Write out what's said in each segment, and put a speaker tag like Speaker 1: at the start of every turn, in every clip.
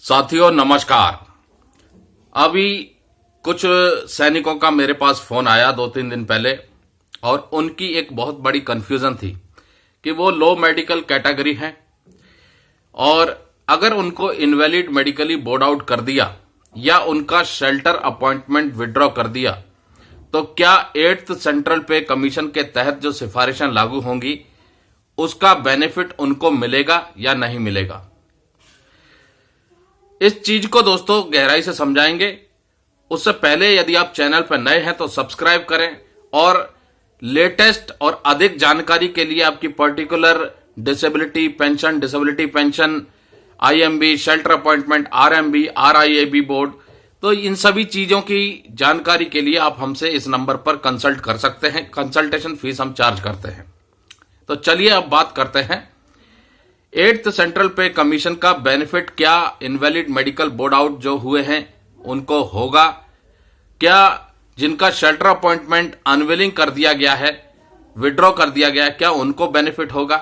Speaker 1: साथियों नमस्कार। अभी कुछ सैनिकों का मेरे पास फोन आया 2-3 दिन पहले और उनकी एक बहुत बड़ी कंफ्यूजन थी कि वो लो मेडिकल कैटेगरी हैं और अगर उनको इनवैलिड मेडिकली बोर्ड आउट कर दिया या उनका शेल्टर अपॉइंटमेंट विड्रॉ कर दिया तो क्या 8th सेंट्रल पे कमीशन के तहत जो सिफारिशें लागू होंगी उसका बेनिफिट उनको मिलेगा या नहीं मिलेगा। इस चीज को दोस्तों गहराई से समझाएंगे। उससे पहले यदि आप चैनल पर नए हैं तो सब्सक्राइब करें और लेटेस्ट और अधिक जानकारी के लिए आपकी particular disability pension, IMB, shelter appointment, RMB, RIAB board, तो इन सभी चीजों की जानकारी के लिए आप हमसे इस नंबर पर कंसल्ट कर सकते हैं। कंसल्टेशन फीस हम चार्ज करते हैं। तो चलिए अब बात करते हैं 8th सेंट्रल पे कमीशन का बेनिफिट क्या इनवैलिड मेडिकल बोर्ड आउट जो हुए हैं उनको होगा, क्या जिनका शेल्टर अपॉइंटमेंट अनविलिंग कर दिया गया है, विड्रॉ कर दिया गया है, क्या उनको बेनिफिट होगा।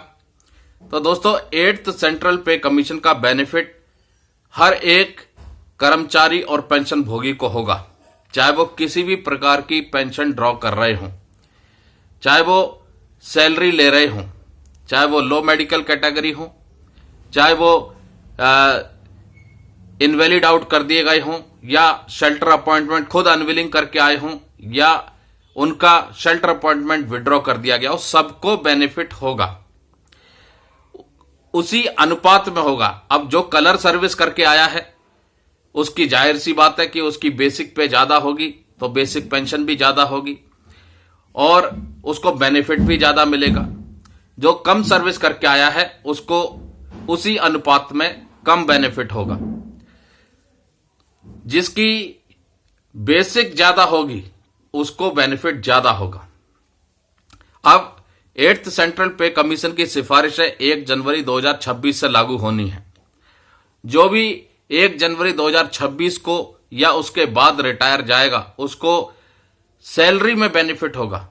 Speaker 1: तो दोस्तों 8th सेंट्रल पे कमीशन का बेनिफिट हर एक कर्मचारी और पेंशन भोगी को होगा, चाहे वो किसी भी प्रकार की पेंशन ड्रॉ कर रहे हों, चाहे वो सैलरी ले रहे हों, चाहे वो लो मेडिकल कैटेगरी हो, चाहे वो इनवैलिड आउट कर दिए गए हों या शेल्टर अपॉइंटमेंट खुद अनविलिंग करके आए हों या उनका शेल्टर अपॉइंटमेंट विड्रॉ कर दिया गया हो, सबको बेनिफिट होगा। उसी अनुपात में होगा। अब जो कलर सर्विस करके आया है उसकी जाहिर सी बात है कि उसकी बेसिक पे ज्यादा होगी तो बेसिक पेंशन भी ज्यादा होगी और उसको बेनिफिट भी ज्यादा मिलेगा। जो कम सर्विस करके आया है उसको उसी अनुपात में कम बेनिफिट होगा। जिसकी बेसिक ज्यादा होगी उसको बेनिफिट ज्यादा होगा। अब 8th सेंट्रल पे कमीशन की सिफारिशें 1 जनवरी 2026 से लागू होनी है। जो भी 1 जनवरी 2026 को या उसके बाद रिटायर जाएगा उसको सैलरी में बेनिफिट होगा,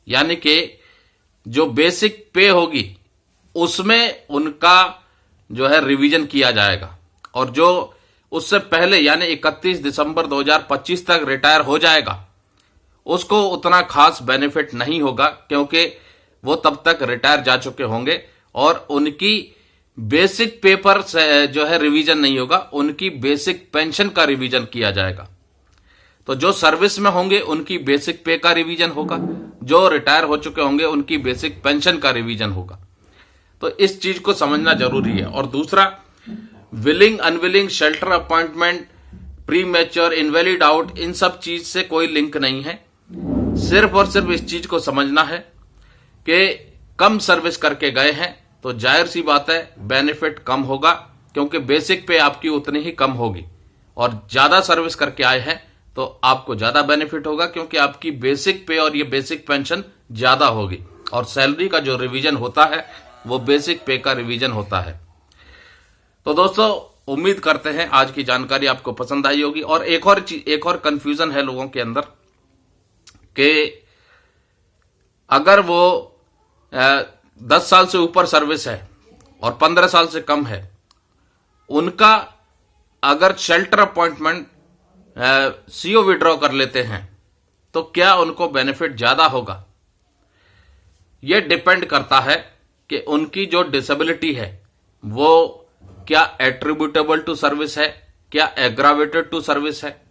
Speaker 1: यानी कि जो बेसिक पे होगी उसमें उनका जो है रिवीजन किया जाएगा और जो उससे पहले यानी 31 दिसंबर 2025 तक रिटायर हो जाएगा उसको उतना खास बेनिफिट नहीं होगा, क्योंकि वो तब तक रिटायर जा चुके होंगे और उनकी बेसिक पे पर जो है रिवीजन नहीं होगा, उनकी बेसिक पेंशन का रिवीजन किया जाएगा। तो जो सर्विस में होंगे उनकी बेसिक पे का रिवीजन होगा, जो रिटायर हो चुके होंगे उनकी बेसिक पेंशन का रिवीजन होगा। तो इस चीज को समझना जरूरी है। और दूसरा, willing, unwilling, shelter appointment, premature, invalid out, इन सब चीज से कोई लिंक नहीं है। सिर्फ और सिर्फ इस चीज को समझना है कि कम सर्विस करके गए हैं तो जाहिर सी बात है बेनिफिट कम होगा, क्योंकि बेसिक पे आपकी उतनी ही कम होगी, और ज्यादा सर्विस करके आए हैं तो आपको ज्यादा बेनिफिट होगा क्योंकि आपकी बेसिक पे और ये बेसिक पेंशन ज्यादा होगी। और सैलरी का जो रिवीजन होता है वो बेसिक पे का रिवीजन होता है। तो दोस्तों उम्मीद करते हैं आज की जानकारी आपको पसंद आई होगी। और एक और कंफ्यूजन है लोगों के अंदर कि अगर वो 10 साल से ऊपर सर्विस है और 15 साल से कम है, उनका अगर शेल्टर अपॉइंटमेंट सीओ विड्रॉ कर लेते हैं तो क्या उनको बेनिफिट ज्यादा होगा। यह डिपेंड करता है कि उनकी जो डिसेबिलिटी है वो क्या एट्रीब्यूटेबल टू सर्विस है, क्या एग्रावेटेड टू सर्विस है,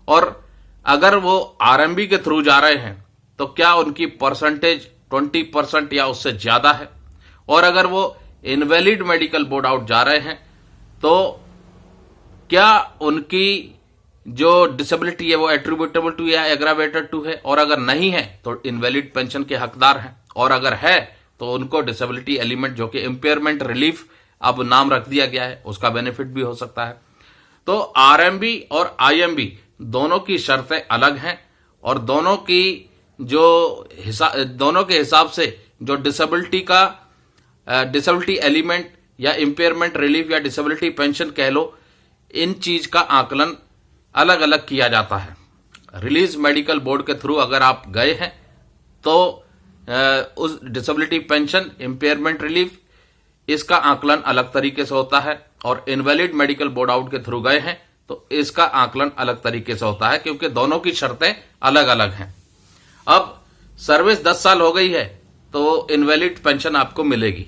Speaker 1: और अगर वो आरएमबी के थ्रू जा रहे हैं तो क्या उनकी परसेंटेज 20% या उससे ज्यादा है, और अगर वो इनवैलिड मेडिकल बोर्ड आउट जा रहे हैं तो क्या उनकी जो डिसेबिलिटी है वो एट्रीब्यूटेबल टू या एग्रावेटेड टू है, और अगर नहीं है तो इनवैलिड पेंशन के हकदार हैं, और अगर है तो उनको डिसेबिलिटी एलिमेंट जो कि इंपेयरमेंट रिलीफ अब नाम रख दिया गया है उसका बेनिफिट भी हो सकता है। तो आरएमबी और आईएमबी दोनों की शर्तें अलग हैं और दोनों के हिसाब से जो डिसेबिलिटी एलिमेंट या इंपेयरमेंट रिलीफ या डिसेबिलिटी पेंशन कह लो, इन चीज का आकलन अलग अलग किया जाता है। रिलीज मेडिकल बोर्ड के थ्रू अगर आप गए हैं तो उस डिसेबिलिटी पेंशन, इंपेयरमेंट रिलीफ इसका आकलन अलग तरीके से होता है, और इनवैलिड मेडिकल बोर्ड आउट के थ्रू गए हैं तो इसका आकलन अलग तरीके से होता है, क्योंकि दोनों की शर्तें अलग अलग हैं। अब सर्विस 10 साल हो गई है तो इनवैलिड पेंशन आपको मिलेगी,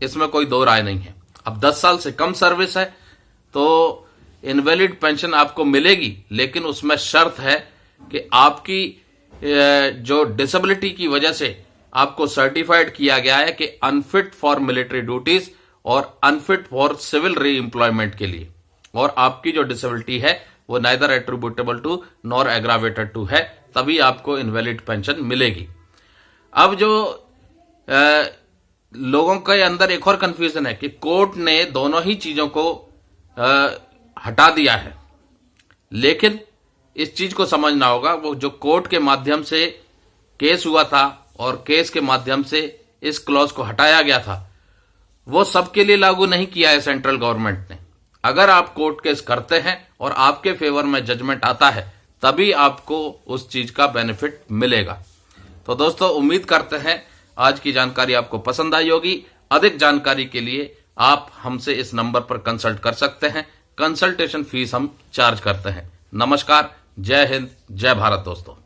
Speaker 1: इसमें कोई दो राय नहीं है। अब 10 साल से कम सर्विस है तो इनवैलिड पेंशन आपको मिलेगी, लेकिन उसमें शर्त है कि आपकी जो डिसेबिलिटी की वजह से आपको सर्टिफाइड किया गया है कि अनफिट फॉर मिलिट्री ड्यूटीज और unfit for civil reemployment के लिए, और आपकी जो डिसेबिलिटी है वो neither attributable to nor aggravated to है, तभी आपको इनवैलिड पेंशन मिलेगी। अब जो लोगों के अंदर एक और कंफ्यूजन है कि कोर्ट ने दोनों ही चीजों को हटा दिया है, लेकिन इस चीज को समझना होगा, वो जो कोर्ट के माध्यम से केस हुआ था और केस के माध्यम से इस क्लॉज को हटाया गया था, वो सबके लिए लागू नहीं किया है सेंट्रल गवर्नमेंट ने। अगर आप कोर्ट केस करते हैं और आपके फेवर में जजमेंट आता है तभी आपको उस चीज का बेनिफिट मिलेगा। तो दोस्तों, उम्मीद करते हैं आज की जानकारी आपको पसंद आई होगी। अधिक जानकारी के लिए आप हमसे इस नंबर पर कंसल्ट कर सकते हैं। कंसल्टेशन फीस हम चार्ज करते हैं। नमस्कार, जय हिंद, जय भारत दोस्तों।